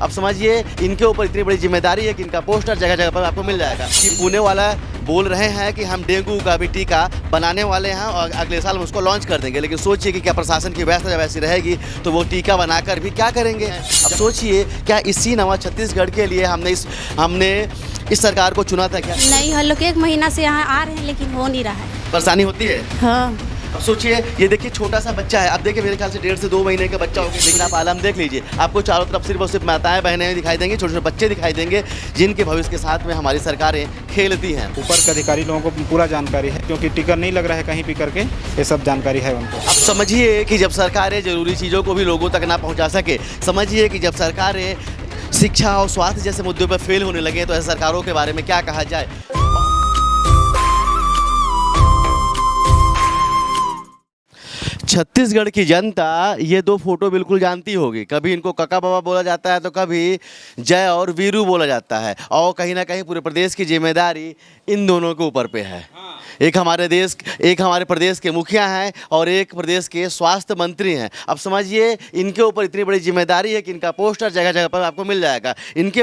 अब समझिए इनके ऊपर इतनी बड़ी जिम्मेदारी है कि इनका पोस्टर जगह जगह पर आपको मिल जाएगा कि पुणे वाला बोल रहे हैं कि हम डेंगू का भी टीका बनाने वाले हैं और अगले साल हम उसको लॉन्च कर देंगे। लेकिन सोचिए कि क्या प्रशासन की व्यवस्था जब ऐसी रहेगी तो वो टीका बनाकर भी क्या करेंगे। अब सोचिए क्या इसी नवा छत्तीसगढ़ के लिए हमने इस सरकार को चुना था क्या? नहीं, हम लोग 1 महीना से यहाँ आ रहे हैं लेकिन हो नहीं रहा है। परेशानी होती है। हाँ। अब सोचिए ये देखिए छोटा सा बच्चा है, अब देखिए मेरे ख्याल से 1.5 से 2 महीने का बच्चा होगा, लेकिन आप आलम देख लीजिए, आपको चारों तरफ सिर्फ और सिर्फ माताएं बहनें दिखाई देंगी, छोटे छोटे बच्चे दिखाई देंगे जिनके भविष्य के साथ में हमारी सरकारें खेलती हैं। ऊपर के अधिकारी लोगों को पूरा जानकारी है क्योंकि टिकट नहीं लग रहा है कहीं भी करके, ये सब जानकारी है उनको। अब समझिए कि जब सरकारें जरूरी चीज़ों को भी लोगों तक ना पहुँचा सके, समझिए कि जब सरकारें शिक्षा और स्वास्थ्य जैसे मुद्दों पर फेल होने लगे तो ऐसे सरकारों के बारे में क्या कहा जाए। छत्तीसगढ़ की जनता ये 2 फोटो बिल्कुल जानती होगी, कभी इनको कक्का बाबा बोला जाता है तो कभी जय और वीरू बोला जाता है, और कहीं ना कहीं पूरे प्रदेश की जिम्मेदारी इन दोनों के ऊपर पे है। एक हमारे प्रदेश के मुखिया हैं और एक प्रदेश के स्वास्थ्य मंत्री हैं। अब समझिए इनके ऊपर इतनी बड़ी जिम्मेदारी है कि इनका पोस्टर जगह जगह पर आपको मिल जाएगा। इनके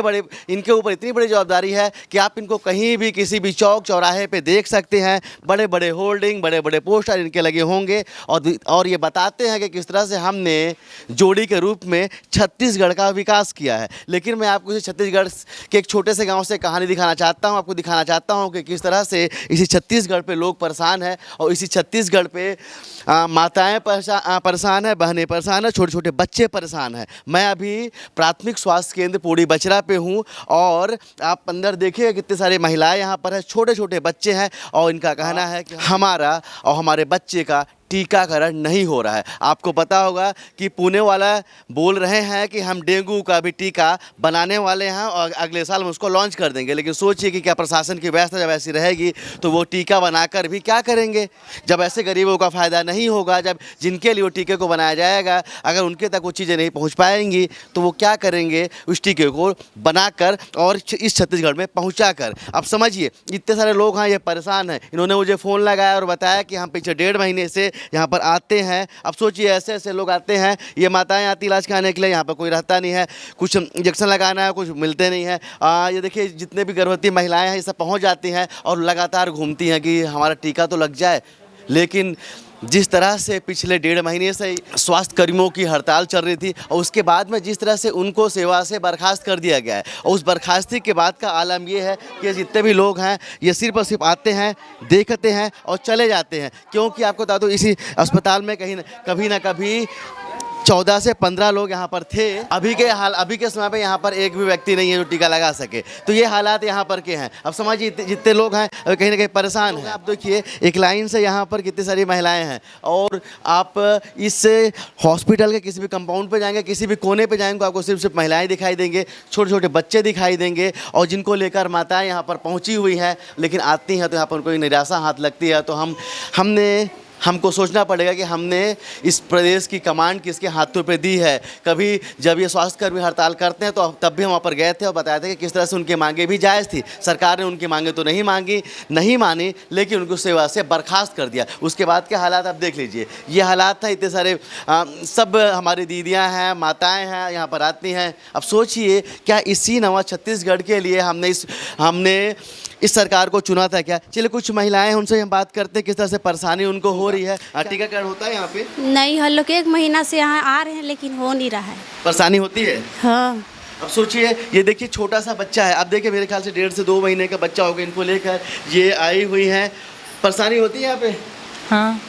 ऊपर इतनी बड़ी जवाबदारी है कि आप इनको कहीं भी किसी भी चौक चौराहे पे देख सकते हैं, बड़े बड़े होर्डिंग बड़े बड़े पोस्टर इनके लगे होंगे और ये बताते हैं कि किस तरह से हमने जोड़ी के रूप में छत्तीसगढ़ का विकास किया है। लेकिन मैं आपको इस छत्तीसगढ़ के एक छोटे से गाँव से कहानी दिखाना चाहता हूँ, आपको दिखाना चाहता हूँ कि किस तरह से इसी छत्तीसगढ़ पे लोग परेशान हैं और इसी छत्तीसगढ़ पे माताएं परेशान है, बहनें परेशान है, छोटे छोटे बच्चे परेशान हैं। मैं अभी प्राथमिक स्वास्थ्य केंद्र पूड़ी बचरा पे हूँ और आप अंदर देखिए कितने सारे महिलाएं यहाँ पर हैं, छोटे छोटे बच्चे हैं और इनका कहना है कि हमारा और हमारे बच्चे का टीकाकरण नहीं हो रहा है। आपको पता होगा कि पुणे वाला बोल रहे हैं कि हम डेंगू का भी टीका बनाने वाले हैं और अगले साल हम उसको लॉन्च कर देंगे। लेकिन सोचिए कि क्या प्रशासन की व्यवस्था जब ऐसी रहेगी तो वो टीका बनाकर भी क्या करेंगे। जब ऐसे गरीबों का फ़ायदा नहीं होगा, जब जिनके लिए वो टीके को बनाया जाएगा अगर उनके तक वो चीज़ें नहीं पहुँच पाएंगी तो वो क्या करेंगे उस टीके को बनाकर और इस छत्तीसगढ़ में पहुँचा कर। अब समझिए इतने सारे लोग हैं, ये परेशान हैं। इन्होंने मुझे फ़ोन लगाया और बताया कि हम पिछले 1.5 महीने से यहाँ पर आते हैं। अब सोचिए ऐसे ऐसे लोग आते हैं, ये माताएं आती इलाज कराने के लिए, यहाँ पर कोई रहता नहीं है, कुछ इंजेक्शन लगाना है कुछ मिलते नहीं है। ये देखिए जितने भी गर्भवती महिलाएं हैं ये सब पहुँच जाती हैं और लगातार घूमती हैं कि हमारा टीका तो लग जाए। लेकिन जिस तरह से पिछले 1.5 महीने से स्वास्थ्य कर्मियों की हड़ताल चल रही थी और उसके बाद में जिस तरह से उनको सेवा से बर्खास्त कर दिया गया है और उस बर्खास्ती के बाद का आलम ये है कि जितने भी लोग हैं ये सिर्फ और सिर्फ आते हैं, देखते हैं और चले जाते हैं। क्योंकि आपको बता दो इसी अस्पताल में कभी ना कभी 14 से 15 लोग यहाँ पर थे। अभी के समय पे यहाँ पर एक भी व्यक्ति नहीं है जो टीका लगा सके। तो ये हालात यहाँ पर के हैं। अब समझिए जितने लोग हैं कहीं ना कहीं परेशान हैं। आप देखिए एक लाइन से यहाँ पर कितनी सारी महिलाएं हैं और आप इस हॉस्पिटल के किसी भी कंपाउंड पे जाएंगे, किसी भी कोने पे जाएंगे, आपको सिर्फ महिलाएं दिखाई देंगे, छोटे छोटे बच्चे दिखाई देंगे और जिनको लेकर माताएँ यहाँ पर पहुँची हुई हैं। लेकिन आती हैं तो यहाँ पर कोई निराशा हाथ लगती है। तो हमको सोचना पड़ेगा कि हमने इस प्रदेश की कमांड किसके हाथों पे दी है। कभी जब ये स्वास्थ्यकर्मी हड़ताल करते हैं तो तब भी हम वहाँ पर गए थे और बताए थे कि किस तरह से उनकी मांगे भी जायज़ थी। सरकार ने उनकी मांगे तो नहीं मानी लेकिन उनको सेवा से बर्खास्त कर दिया। उसके बाद के हालात आप देख लीजिए, ये हालात हैं। इतने सारे सब हमारी दीदियाँ हैं, माताएँ हैं, यहाँ पर आती हैं। अब सोचिए क्या इसी नवा छत्तीसगढ़ के लिए हमने इस सरकार को चुना था क्या। चलिए कुछ महिलाएं हैं उनसे हम बात करते हैं किस तरह से परेशानी उनको हो रही है। टीकाकरण होता है यहाँ पे? नहीं, हम लोग 1 महीना से यहाँ आ रहे हैं लेकिन हो नहीं रहा है। परेशानी होती है। हाँ। अब सोचिए ये देखिए छोटा सा बच्चा है, अब देखिए मेरे ख्याल से 1.5 से 2 महीने का बच्चा होगा, इनको लेकर ये आई हुई हैं। परेशानी होती है यहाँ पे? हाँ।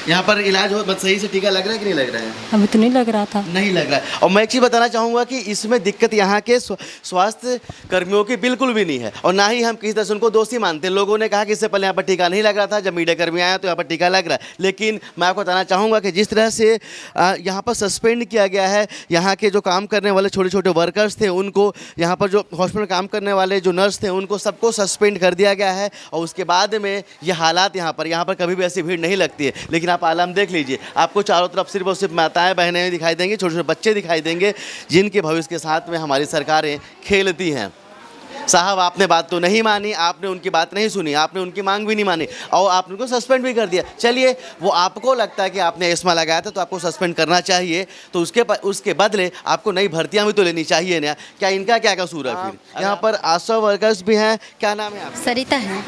यहाँ पर इलाज हो बस सही से टीका लग रहा है कि नहीं लग रहा है? अभी तो नहीं लग रहा था। नहीं लग रहा है। और मैं एक चीज़ बताना चाहूँगा कि इसमें दिक्कत यहाँ के स्वास्थ्य कर्मियों की बिल्कुल भी नहीं है और ना ही हम किसी तरह से उनको दोषी मानते हैं। लोगों ने कहा कि इससे पहले यहाँ पर टीका नहीं लग रहा था, जब मीडिया कर्मी आया तो यहाँ पर टीका लग रहा है। लेकिन मैं आपको बताना चाहूँगा कि जिस तरह से यहाँ पर सस्पेंड किया गया है, यहाँ के जो काम करने वाले छोटे छोटे वर्कर्स थे उनको, यहाँ पर जो हॉस्पिटल में काम करने वाले जो नर्स थे उनको सबको सस्पेंड कर दिया गया है। और उसके बाद में ये हालात यहाँ पर कभी भी ऐसी भीड़ नहीं लगती है। लेकिन आप आलम देख लीजिए, आपको चारों तरफ सिर्फ और सिर्फ माताएं बहनें दिखाई देंगी, छोटे छोटे बच्चे दिखाई देंगे जिनके भविष्य के साथ में हमारी सरकारें खेलती हैं। साहब आपने बात तो नहीं मानी, आपने उनकी बात नहीं सुनी, आपने उनकी मांग भी नहीं मानी और आपने उनको सस्पेंड भी कर दिया। चलिए, वो आपको लगता है कि आपने एस्मा लगाया था तो आपको सस्पेंड करना चाहिए, तो उसके बदले आपको नई भर्तियां भी तो लेनी चाहिए ना। क्या इनका क्या कसूर है फिर? यहाँ पर आशा वर्कर्स भी हैं। क्या नाम है आपका? सरिता है।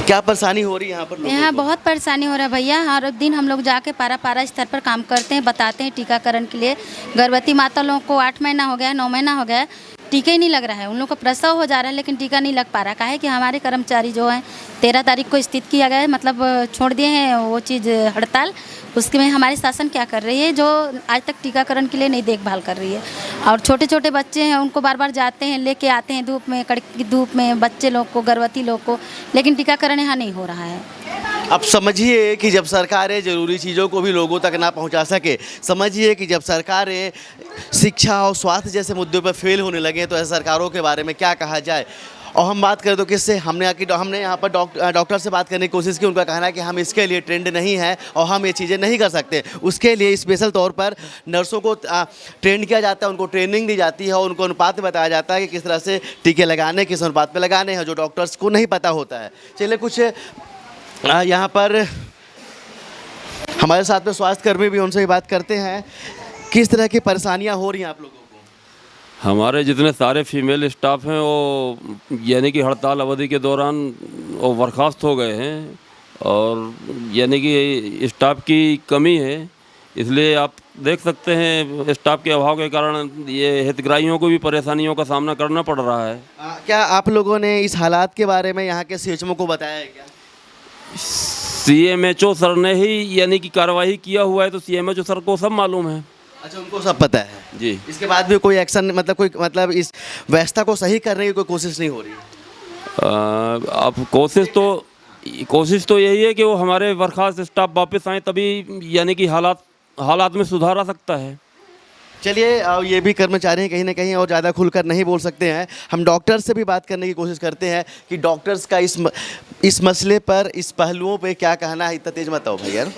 क्या परेशानी हो रही है यहाँ पर लोगों यहाँ को? बहुत परेशानी हो रहा है भैया। हर दिन हम लोग जाके पारा स्तर पर काम करते हैं, बताते हैं टीकाकरण के लिए। गर्भवती माता लोगों को 8 महीना हो गया, 9 महीना हो गया, टीका ही नहीं लग रहा है। उन लोग का प्रसव हो जा रहा है लेकिन टीका नहीं लग पा रहा। काहे कि हमारे कर्मचारी जो हैं 13 तारीख को स्थित किया गया है, मतलब छोड़ दिए हैं वो चीज़ हड़ताल। उसके में हमारी शासन क्या कर रही है, जो आज तक टीकाकरण के लिए नहीं देखभाल कर रही है। और छोटे छोटे बच्चे हैं, उनको बार बार जाते हैं, लेके आते हैं धूप में, कड़की धूप में, बच्चे लोग को, गर्भवती लोग को, लेकिन टीकाकरण यहाँ नहीं हो रहा है। अब समझिए कि जब सरकारें ज़रूरी चीज़ों को भी लोगों तक ना पहुंचा सके, समझिए कि जब सरकारें शिक्षा और स्वास्थ्य जैसे मुद्दों पर फेल होने लगे तो ऐसे सरकारों के बारे में क्या कहा जाए। और हम बात करें तो किससे, हमने यहाँ पर डॉक्टर से बात करने की कोशिश की। उनका कहना है कि हम इसके लिए ट्रेंड नहीं है और हम ये चीज़ें नहीं कर सकते। उसके लिए स्पेशल तौर पर नर्सों को ट्रेंड किया जाता है, उनको ट्रेनिंग दी जाती है और उनको अनुपात बताया जाता है कि किस तरह से टीके लगाने, किस अनुपात पर लगाने हैं, जो डॉक्टर्स को नहीं पता होता है। चलिए, कुछ यहाँ पर हमारे साथ में स्वास्थ्यकर्मी भी, उनसे भी बात करते हैं। किस तरह की परेशानियाँ हो रही हैं आप लोगों को? हमारे जितने सारे फीमेल स्टाफ हैं वो यानी कि हड़ताल अवधि के दौरान वो बर्खास्त हो गए हैं और यानी कि स्टाफ की कमी है। इसलिए आप देख सकते हैं स्टाफ के अभाव के कारण ये हितग्राहियों को भी परेशानियों का सामना करना पड़ रहा है। क्या आप लोगों ने इस हालात के बारे में यहाँ के सीएचओ को बताया है क्या? सीएमएचओ सर ने ही यानी कि कार्रवाई किया हुआ है, तो सीएमएचओ सर को सब मालूम है। अच्छा, उनको सब पता है जी। इसके बाद भी कोई एक्शन, मतलब इस व्यवस्था को सही करने की कोई कोशिश नहीं हो रही है? अब कोशिश तो यही है कि वो हमारे बर्खास्त स्टाफ वापस आए, तभी यानी कि हालात में सुधार आ सकता है। चलिए, ये भी कर्मचारी हैं कहीं ना कहीं और ज़्यादा खुलकर नहीं बोल सकते हैं। हम डॉक्टर्स से भी बात करने की कोशिश करते हैं कि डॉक्टर्स का इस मसले पर, इस पहलुओं पे क्या कहना है। इतना तेज मत आओ भाई यार।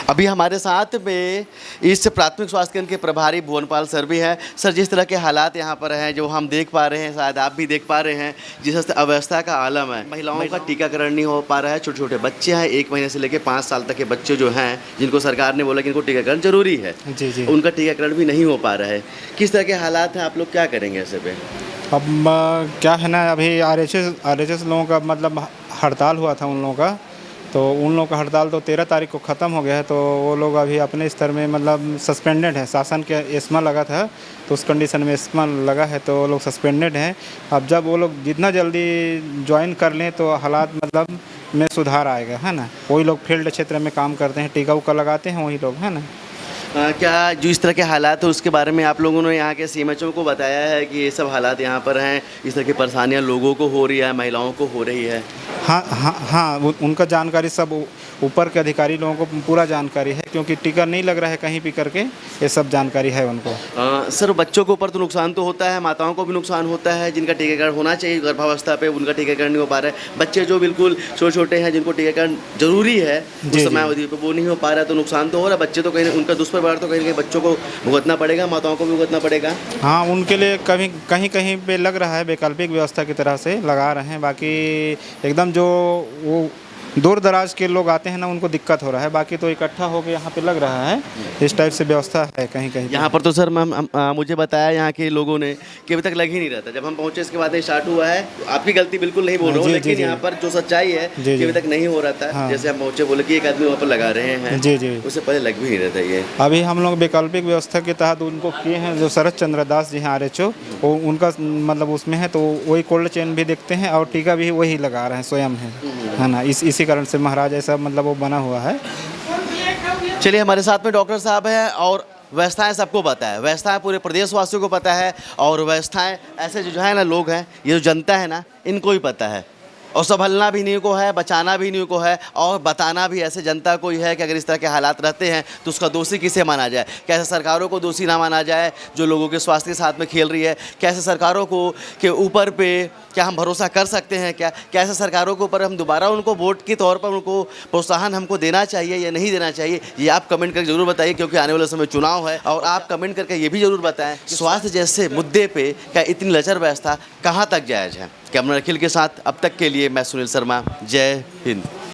अभी हमारे साथ में इस प्राथमिक स्वास्थ्य केंद्र के प्रभारी भुवनपाल सर भी हैं। सर, जिस तरह के हालात यहाँ पर हैं, जो हम देख पा रहे हैं, शायद आप भी देख पा रहे हैं, जिस अवस्था का आलम है, महिलाओं का टीकाकरण नहीं हो पा रहा है। छोटे छोटे बच्चे हैं, 1 महीने से लेकर 5 साल तक के बच्चे जो हैं, जिनको सरकार ने बोला कि इनको टीकाकरण जरूरी है, जी जी, उनका टीकाकरण भी नहीं हो पा रहा है। किस तरह के हालात हैं, आप लोग क्या करेंगे ऐसे पे? अब क्या है ना, अभी आरएचएस लोगों का मतलब हड़ताल हुआ था उन लोगों का, तो उन लोगों का हड़ताल तो 13 तारीख को ख़त्म हो गया है। तो वो लोग अभी अपने स्तर में मतलब सस्पेंडेड है। शासन के एस्मा लगा था तो उस कंडीशन में एस्मा लगा है तो वो लोग सस्पेंडेड हैं। अब जब वो लोग जितना जल्दी ज्वाइन कर लें तो हालात मतलब में सुधार आएगा, है ना। वही लोग फील्ड क्षेत्र में काम करते हैं, टीका उका लगाते हैं वही लोग, है ना। क्या जो इस तरह के हालात है उसके बारे में आप लोगों ने यहाँ के सीएमएचओ को बताया है कि ये सब हालात यहाँ पर हैं, इस तरह की परेशानियाँ लोगों को हो रही है, महिलाओं को हो रही है? हाँ, उनका जानकारी सब ऊपर के अधिकारी लोगों को पूरा जानकारी है, क्योंकि टीका नहीं लग रहा है कहीं भी करके, ये सब जानकारी है उनको। सर, बच्चों के ऊपर तो नुकसान तो होता है, माताओं को भी नुकसान होता है, जिनका टीकाकरण होना चाहिए गर्भावस्था पे, उनका टीकाकरण नहीं हो पा रहा है। बच्चे जो बिल्कुल छोटे छोटे हैं, जिनको टीकाकरण जरूरी है उस समय अवधि पर, वो नहीं हो पा रहा है, तो नुकसान तो हो रहा है। बच्चे तो कहीं, उनका दुष्प्रभाव तो कहीं ना कहीं बच्चों को भुगतना पड़ेगा, माताओं को भी भुगतना पड़ेगा। हाँ, उनके लिए कहीं पे लग रहा है, वैकल्पिक व्यवस्था की तरह से लगा रहे हैं। बाकी एकदम जो वो दूर दराज के लोग आते हैं ना, उनको दिक्कत हो रहा है। बाकी तो इकट्ठा होकर यहाँ पे लग रहा है, इस टाइप से व्यवस्था है कहीं कहीं। यहाँ पर तो सर मुझे बताया यहाँ के लोगों ने कि अभी तक लग ही नहीं रहा था। जब हम पहुँचे इसके बाद स्टार्ट हुआ है। आपकी गलती बिल्कुल नहीं बोल रहा हूँ, लेकिन यहाँ पर जो सच्चाई है कि अभी तक नहीं हो रहा था। हाँ। जैसे हम पहुँचे, बोले कि एक आदमी वहाँ पर लगा रहे हैं, जी जी, उससे पहले लग भी नहीं रहा था ये। अभी हम लोग वैकल्पिक व्यवस्था के तहत उनको किए हैं। जो शरद चंद्र दास जी हैं आरएचओ, वो उनका मतलब उसमें है, तो वही कोल्ड चेन भी देखते हैं और टीका भी वही लगा रहे हैं, स्वयं है ना। इसी कारण से महाराज ऐसा मतलब वो बना हुआ है। चलिए, हमारे साथ में डॉक्टर साहब हैं और व्यवस्थाएं सबको पता है, व्यवस्थाएं पूरे प्रदेशवासियों को पता है और व्यवस्थाएं ऐसे जो है ना लोग हैं, ये जो जनता है ना, इनको भी पता है और संभलना भी नहीं को है, बचाना भी नहीं को है, और बताना भी ऐसे जनता को ही है कि अगर इस तरह के हालात रहते हैं तो उसका दोषी किसे माना जाए। कैसे सरकारों को दोषी ना माना जाए जो लोगों के स्वास्थ्य के साथ में खेल रही है। कैसे सरकारों को के ऊपर पे क्या हम भरोसा कर सकते हैं, क्या कैसे सरकारों के ऊपर हम दोबारा उनको वोट के तौर पर उनको प्रोत्साहन हमको देना चाहिए या नहीं देना चाहिए, ये आप कमेंट करके ज़रूर बताइए, क्योंकि आने वाले समय चुनाव है। और आप कमेंट करके ये भी ज़रूर बताएं कि स्वास्थ्य जैसे मुद्दे पे क्या इतनी लचर व्यवस्था कहाँ तक जायज़ है। कैमरा अखिल के साथ अब तक के लिए मैं सुनील शर्मा, जय हिंद।